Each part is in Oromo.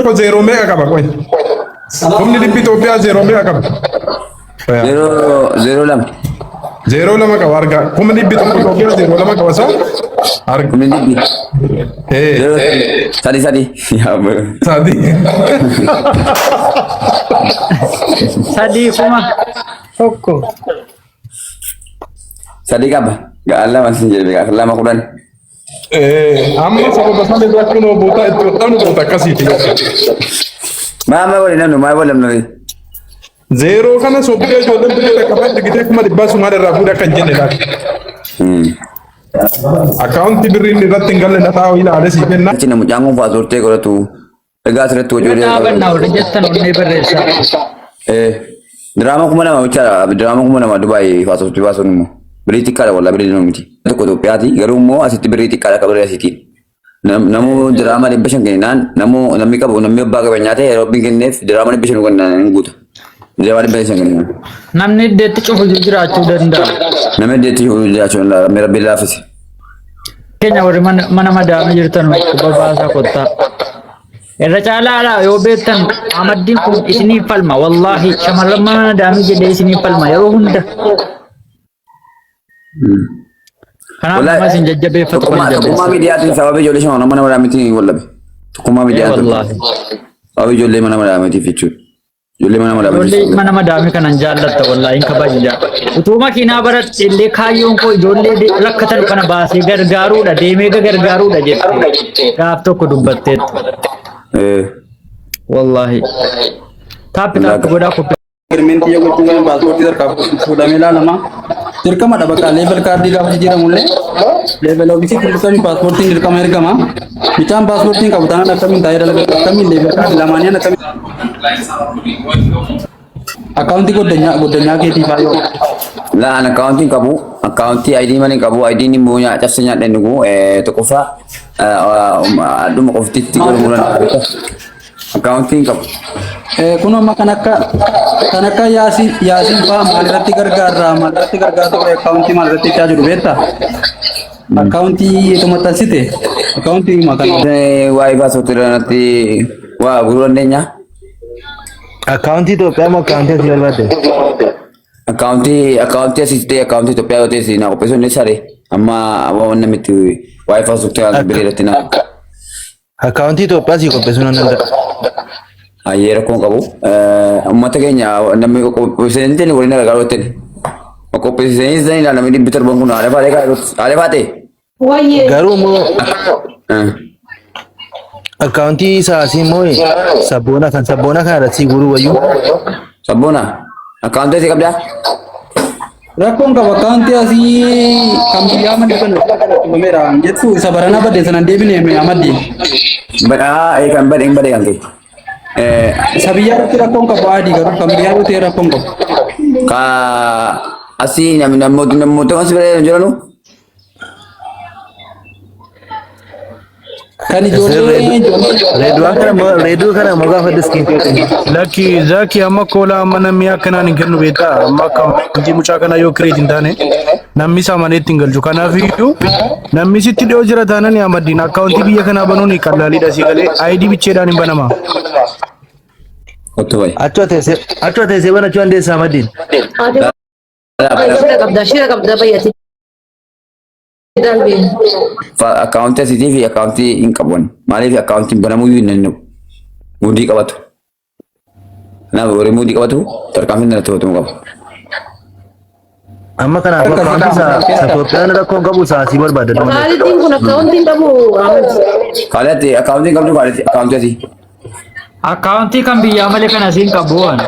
ko zero mega qaba qoy. Humni dhibbi Itoophiyaa zero mega qaba. Zero lama. Zero lama qaba arga. Humni dhibbi tokko Itoophiyaa zero lama qaba sa. Arga. Humni dhibbi. Sadi. Sadi. Sadi kuma tokko. Sadi qaba. Ga'alla masih jadi lama kudan. Amma sababa sana rakkinoo boota itti hodhanu boota akkasiiti. Maama wali namni. Zeeroo kana sobbee ijoolleen bineelda qaban digitee kuma dhibbaa sumaan irraa fuudhaa kan jenne laata. Akkaawuntii birriin irratti hin galle lataa ilaale sii kenna. Achi namu jaangoon paaspoortii godhatu. Egaa asirratti hojii Dhaabannaa warra jettan onnee barreessaa. Diraama kuma nama Dubaay paaspoortii baasuun immoo. Birii xiqqaadha wallaahi birii dinoo miti. Tokko Itoophiyaati garuu immoo asitti birii xiqqaadha qabaree asitti. Namuu diraama 500 kennaan namni qabu namni abbaa qabeenyaa ta'e yeroo biyyi kenneef diraama 500 kennaan hin guutu. Diraama 500 kennaan. Namni iddeetti cufu jiraachuu danda'a. Namni iddeetti cufu jiraachuu danda'a. Meera billaa laafise. Keenya warri mana madaa'ame jirtan babaasaa kottaa. Irra caalaadha yoo beektan amaddiin kun isinii falma wallaahi shamarran mana madaa'ame jedhee isinii falma yeroo hunda. Kanaaf nama isin jajjabeeffatu kan jajjabeessu. Tokkummaa miidiyaatiin sababii ijoollee shamarran mana madaa'ameetiin wallabe. Tokkummaa miidiyaatiin. Sababii ijoollee mana madaa'ameetiif jechuudha. Ijoollee mana madaa'ameetiif. Ijoollee mana madaa'ame kanan jaallatta wallaahi hin kabajja. Utuu makiinaa baratti illee kaayyoon koo ijoollee rakkatan kana baasee gargaaruudha deemee gargaaruudha jettee gaaf tokko dubbatteetti. Wallaahi. Taappi godhaa kophee. Agreementi yoo gochuun paaspoortii harkaa fuudhamee ilaalama. Dirqama dha bakka level kaardii gaafa jijjiiramullee level ofiisii fudhatanii paaspoortiin dirqama ergama. Bichaan paaspoortiin qabu taanaan akkamiin taa'ee dalagaa akkamiin level kaardii lamaaniin akkamiin. Akkaawuntii goddanyaa keetii faayoo. Laan akkaawuntiin qabu akkaawuntii ID manii qabu ID immoo cabse nyaadha inni kun tokkoffaa dhuma qoftitti godhamuudhaan akkaawuntiin qabu. Kun amma kan akka yaasiin fa'aa maalirratti gargaarra ture akkaawuntii maalirratti ichaa jiru beektaa? Akkaawuntii itoo maxxansite akkaawuntii makan. Waa'ee paaspoortii irratti waa gurguruu dandeenya. Akkaawuntii Itoophiyaa moo akkaawuntii asii barbaadde? Akkaawuntii asii ta'e akkaawuntii Itoophiyaa yoo ta'e si naa qopheessuun ni saree amma waan namitti waa'ee paaspoortii birrii irratti naa. Akkaawuntii Itoophiyaa si qopheessuu nan danda'a. Ayyee rakkoon qabu. Uummata keenya namni qopheessanii waliin gargaaru jettani. Qopheessanii zanii namni dhibbi torban kun haala baatee. Garuu immoo akkaawuntii isaasii immoo sabboona kana irratti guruu wayyuu. Sabboona akkaawuntii asii qabdaa? Rakkoon qaba akkaawuntii asii kan biyyaa maddi kan uumameera jettu isa baranaa badde sanan deebinee amaddi. Kan badee kan ta'e. Isa biyyaa irratti rakkoon qabu adii garuu kan biyyaa yoo ta'e rakkoon qabu. Ka asii namoota kan si bira jiranu. Kan ijoollee reeduu kana maqaa faddiskiin. Zaki amma koolaa amma namni akkanaan hin kennu beektaa amma akka mucaa kana yoo kireet hin taane namni isaa maneetti hin galchu kanaafiyyuu namni sitti dhiyoo jira taanaan yamaddiin akkaawuntii biyya kanaa banuun qallaaliidha si galee ID bicheedhaan hin banama. Achoo teessee banachuu dandeessaa maddiin. Akkaawuntii asiitii fi akkaawuntii hin qaban maaliif akkaawuntiin banamuu hin danda'u muudii qabatu. Kanaaf warri muudii qabatu tarkaanfii natti hojjetamuu qabu. Amma kanaaf akkaawuntii Itoophiyaan rakkoon qabu saasii barbaadda. Kaalitiin kun akkaawuntiin qabu Kaalitti akkaawuntiin qabdu kaalitti akkaawuntii asii. Akkaawuntii kan biyyaa malee kan asiin qabu waan.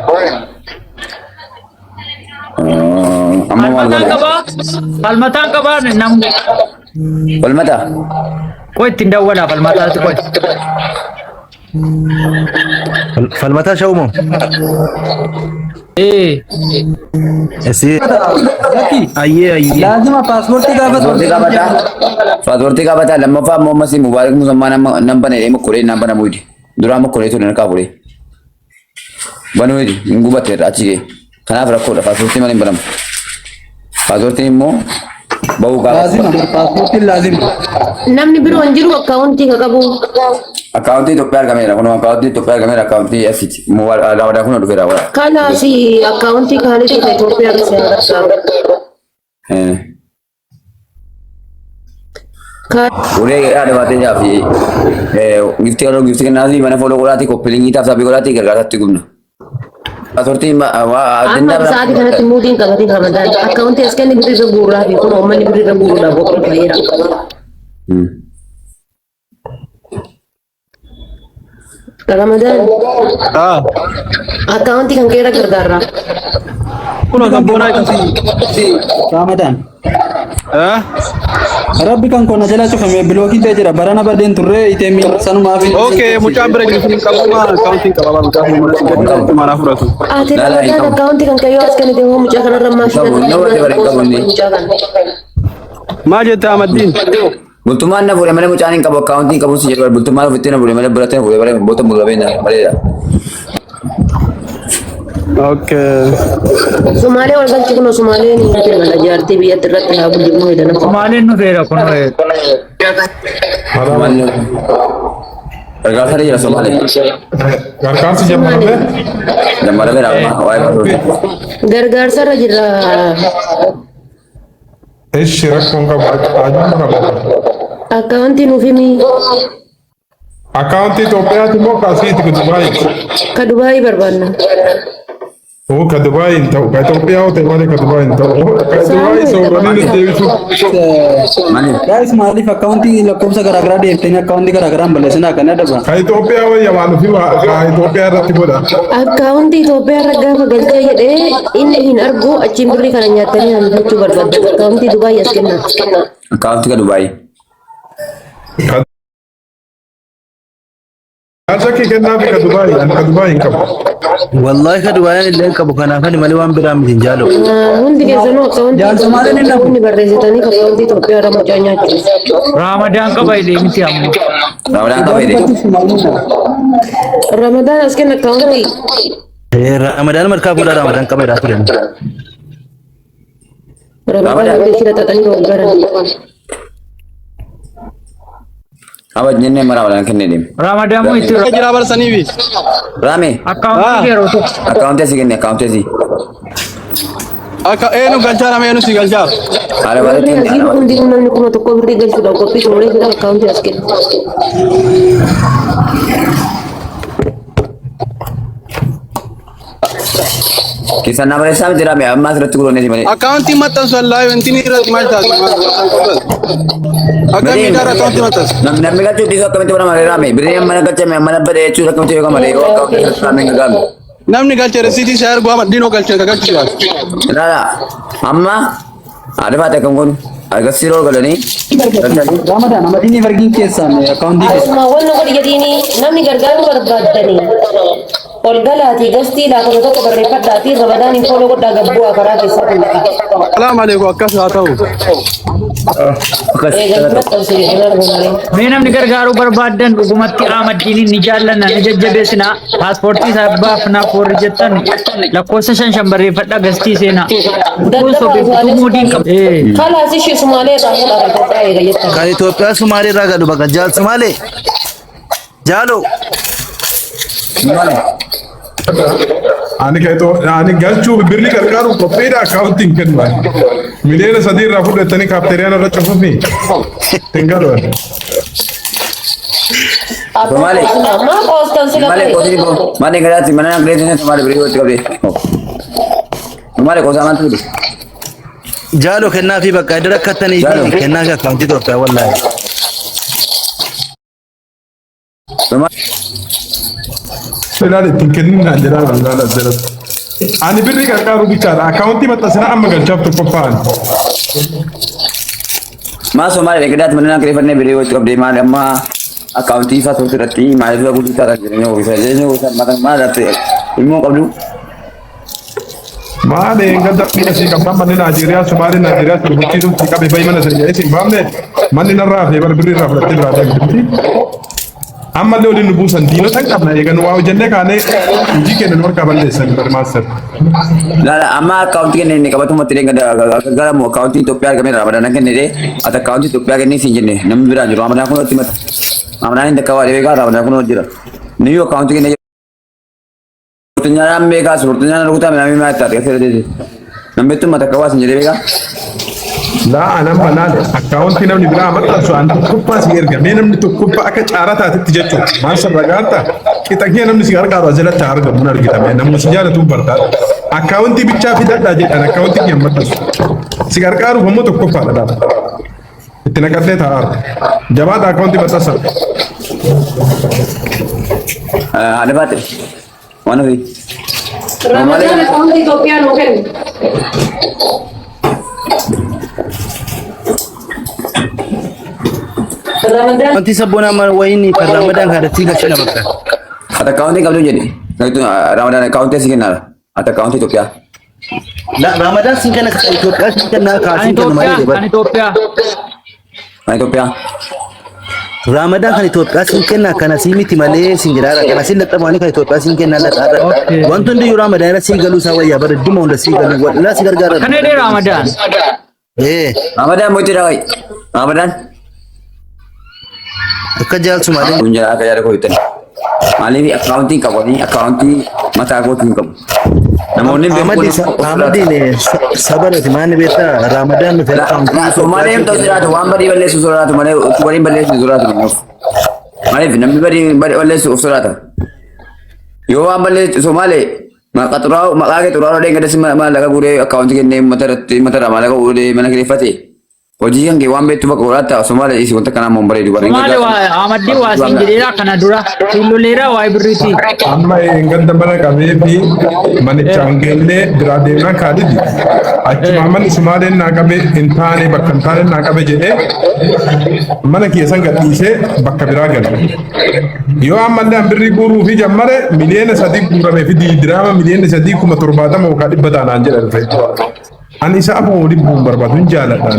Amma maal godhaa? Falmataan qabaa namni. Falmata? Koo ittiin dawwalaa falmataatti koo. Falmataa shawumoo? Esi. Ayyee. Laazima paaspoortii Paaspoortii gaafataa lammaffaa ammoo ammasii mubaarak musammaa nan bana jedhee mokkoree nan bana muydi. Duraa mokkoree ture nan kaafuree. Banuuti hin gubatte achi ga'e. Kanaaf rakkoodha paaspoortii malee hin banamu. Paaspoortiin immoo Bau ka. Lazim passportiin lazim. Namni biroo hin jiru akkaawuntii ka qabu. Akaunti Itoophiyaa argameera. Kun akaunti Itoophiyaa argameera. Akaunti asitti. Lawada kun dhufeera wala. Kanaasi akkaawuntii kaanitti ka Itoophiyaa keessa gargaaru. Udah ada batenya fi gifti kalau gifti kan nazi mana follow kolati ko pelingi taf sabi kolati gargara satu guna asorti Amma saati kanatti muudiin qabatee Ramadan akkaawuntii as kenni birrii guurraa fi kun uummanni birrii guurraa boqotu fayyada. Ramadan akkaawuntii kan keera gargaarra. Kuno sabboonaa kasi Ramadan. Rabbi kan kona jala cufame bilookii ta'e jira barana badeen turre itemi sanumaa fi Okay, mucaan bira giftiin qabuma akauntiin qababa mucaa fi mana sigatti mana fudhatu. Ati Ramadan akkaawuntii kan kayyoo as kenni deemu mucaa kanarra Maal jette Ahmadiin? Bultumaan na fuudhee malee mucaan hin qabu akauntiin qabu si jedhu bultumaan ofitti na fuudhee malee biratti na fuudhee malee boota mul'abee na maleedha. Okay. Sumaalee wal galchi kun Sumaalee ni mala jaartii biyyatti irratti haa bulchimu hedana. Sumaaleen nu feera kun Gargaarsa jira Somaalee. Gargaarsi jammarame. Jammarame raama waa'ee barruuti. Gargaarsa irra jira. Eeshi rakkoon qabu ajaa'iba qabu. Akkaawuntii nuuf himi. Akaunti Itoophiyaati moo kaasiiti ka Dubaay? Ka Dubaay barbaanna. Oo ka Dubaay hin ta'u. Ka Itoophiyaa ta'e malee ka Dubaay hin ta'u. Ka Dubaay sooranii deebisu. guys maaliif akkaawuntii lakkoofsa garaagaraa deeftanii akkaawuntii garaagaraan balleessinaa kan adaba. Ka Itoophiyaa wayya waan fi ka Itoophiyaa irratti godha. Akkaawuntii Itoophiyaa irra gaafa galtee jedhee inni hin argu achiin birrii kana nyaatanii hambachuu barbaadda. Akkaawuntii Dubaay as kenna. Akaunti ka Dubaay. Ajaki kennaa fi ka Dubaay ani ka Dubaay hin qabu. Wallahi ka Dubaayaan illee hin qabu kanaaf ani malee waan biraa miti hin jaalu. Hundi keessanuu akkaawuntii barreessitanii akkaawuntii Itoophiyaa irra mucaa nyaachisu. Ramadaan qaba illee miti amma. Ramadaan qaba illee. Ramadaan as kenna akkaawuntii. Ramadaan markaa fuudhaa Ramadaan qaba jedhaa turan. Ramadaan illee shira xaxanii roobbaran. Apa jenenge Ramadaan kenne dim. Ramadaan mu itu Jira barsanii fi. Rame. akkaawuntii yeroo tokko. Akaunti si kenne akaunti si. Akka eenu galchaa nama eenu si galchaa. Ada balik Warri ini. asii hundi namni kuma tokko birrii galchuudhaaf qophii tumuree jira akkaawuntii as kenna. Kisah nama resa mesti rame. Amma sudah turun ni mana? Akauntii maxxansu allaa wanti ni irratti maal taatu? Akka miidhaa akauntii maxxansu. Namni kan cuti sok kami tu mana rame. Beri yang mana kerja, mana beri curah kami tu kami. Oh, akaunti rame ngagam. Namni galchee resiitii isaa ergu Ahmadiin galchee ka galchuudhaaf. Nada. Amma ada apa tak kamu? Agak sirol kalau ni. Ramadan Ahmadiin vergin keessaan akkaawuntii keessa. Asuma wanna godhi jedhiini namni gargaaruu barbaaddanii ol galaatii gastii laafata tokko barreeffadhaatii Ramadaan hin fooloo godhaa gabbu'aa karaa keessaa kun dhaqa. Salaam alaikum akkas haa ta'u. Mee namni gargaaruu barbaadan dhugumatti Ahmadiin ni jaallanna ni jajjabeessina paaspoortii isaa baafnaaf warri jettan lakkoofsa 5 barreeffadhaa gastii seenaa. Kun sobeetu muudii qaba. Kalaas ishee Sumaalee irraa fuudhaa Itoophiyaa eega jettan. Kan Itoophiyaa Sumaalee irraa gadu bakka jaal Sumaalee. Jaalo. Ani galchuu birri gargaaru qophiidha akaawuntii hin kennu. Miliyoona 3 irraa fudhatanii kaafteeriyaan irra cufuufi. Tingalu. Somali. Amma qoostan sila Somali ta'e. kau tu. Mana kerja si mana kerja ni Somali beri waktu kau Somali kau sama tu. Jaalo kennaa fi bakka edda rakkatanii fi kennaa fi akkaawuntii Itoophiyaa wallaahi. Somali. Ilaali ittiin kenninaa jedhaa ilaala jalatti. Ani birri gargaaru bichaadha. Akaawuntii maxxansinaa amma galchaaf tokkoffaan. Mas Somali kerja mana kerja ni beri waktu kau mana amma akaunti fa tu terati mana tu aku kita kerja ni bisa jadi usah makan mana tu. Ilmu kau dulu. Maali engada asii qabdaan manni Naajiriyaa Somaalee Naajiriyaa turbuutiin si qabe bayi mana sana jedhee si hin baafne manni narraa fi bara birri irraa fudhattee biraa deemti. amma le wali nubusan dino tan qabna egan waaw jenne kaane hojii kenna nur qaballeessan barmaasar Lala amma account kene ne kabatu mati dengan gara mo account itu piar kami Ramadan kene de atau account itu piar kene sih jenne nam bira juro Ramadan kuno timat Ramadan ini kawa dewe ga Ramadan kuno jiro ni account kene tunyara mega surtunya rukuta nami mata ke fere de nam betu mata kawa sih dewe ga la ana manal account kinam ni bira matta so an kuppa sigir ga menam ni to kuppa aka charata atti jettu masar ragata kita kinam ni sigar ga rajala char ga munar kita menam musijala tum barta account bicha fida da je ana account ki matta sigar karu homo to kuppa da itina kadde tar jawad account matta sa ada bater mana sih Ramadan account Ethiopia no kan. Ramadan Wanti sabona mar wayni par Ramadan kada tiga shina bakka. ada account kamu jadi nah itu Ramadan account sih kenal atau account itu ya La Ramadan sin kana ka Ethiopia sin kana ka Kan sin kana mari Ethiopia, de kan Ethiopia. nah itu ya Ramadan kan Ethiopia sin kana kana simiti male sin jirara kana sin latta mani ka Ethiopia sin kana la tara. Okay. Wantun di Ramadan sin galu sawaya bar dimo onda sin galu wala sin gargara. Kan ini Ramadan. Ramadan mau tidak lagi Ramadan Akka jal sumale. punya kayak ada kuitan Mali accounting kamu ni accounting mata aku tuh kamu namun ini Ahmadi ne sabar ati mane beta Ramadan no fera kam. nah semua yang tahu surat wambari balik surat mana tuari balik surat Mali nabi balik surat yo wambali somale maka turau deh kada sima malaga gure accounting ini mata malaga gure mana kiri fati Oji yang wambe tu bakurata somale isi untuk kana memberi dua Somale wa amaddi wa sinjira kana dura filulera wa ibriti. amma engan dambara kabe bi mani changelle grade na kadidi achi maman sumade na kabe intane bakantane na kabe jede mana ki sanga dise bakka biragal yo amma da birri guru fi jammare miliyana sadiq gura me fi drama miliyana sadiq kuma turbada mo kadi badana anjel alfay ani sa abu di bumbar badun jala dan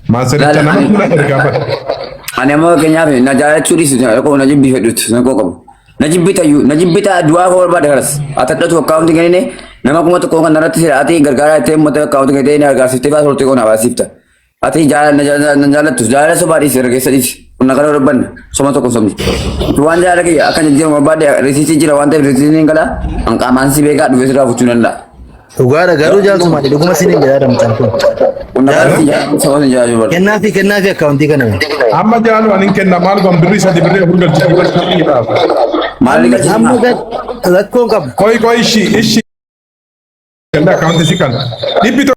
masar chana na ergabat Ane mau kenya be na jaya curi sih aku najib bi hedut na ko kamu najib bita dua ko ba deras atat tu account ngene ne nama ko to ko kan narati ati gargara te mata account ngene ne gargara sifte ba sorte ko na wasifta ati jala na jala tu jala so bari sir ke sadis unna kala rabban soma to ko somni tuan jala ke akan jadi mo ba de resisi jira wante resisi ngala angka mansi be ga du sira futunan da Ugara garu jal sumale duguma sinin jara mtanto. unna kala sama jala jo Kenna fi account kana. amma jalu anin kenna mal gom birri sadi birri hurgal jiki bas kami ba malika Amma ga lakko kap koy ishi kenda account sikan dipito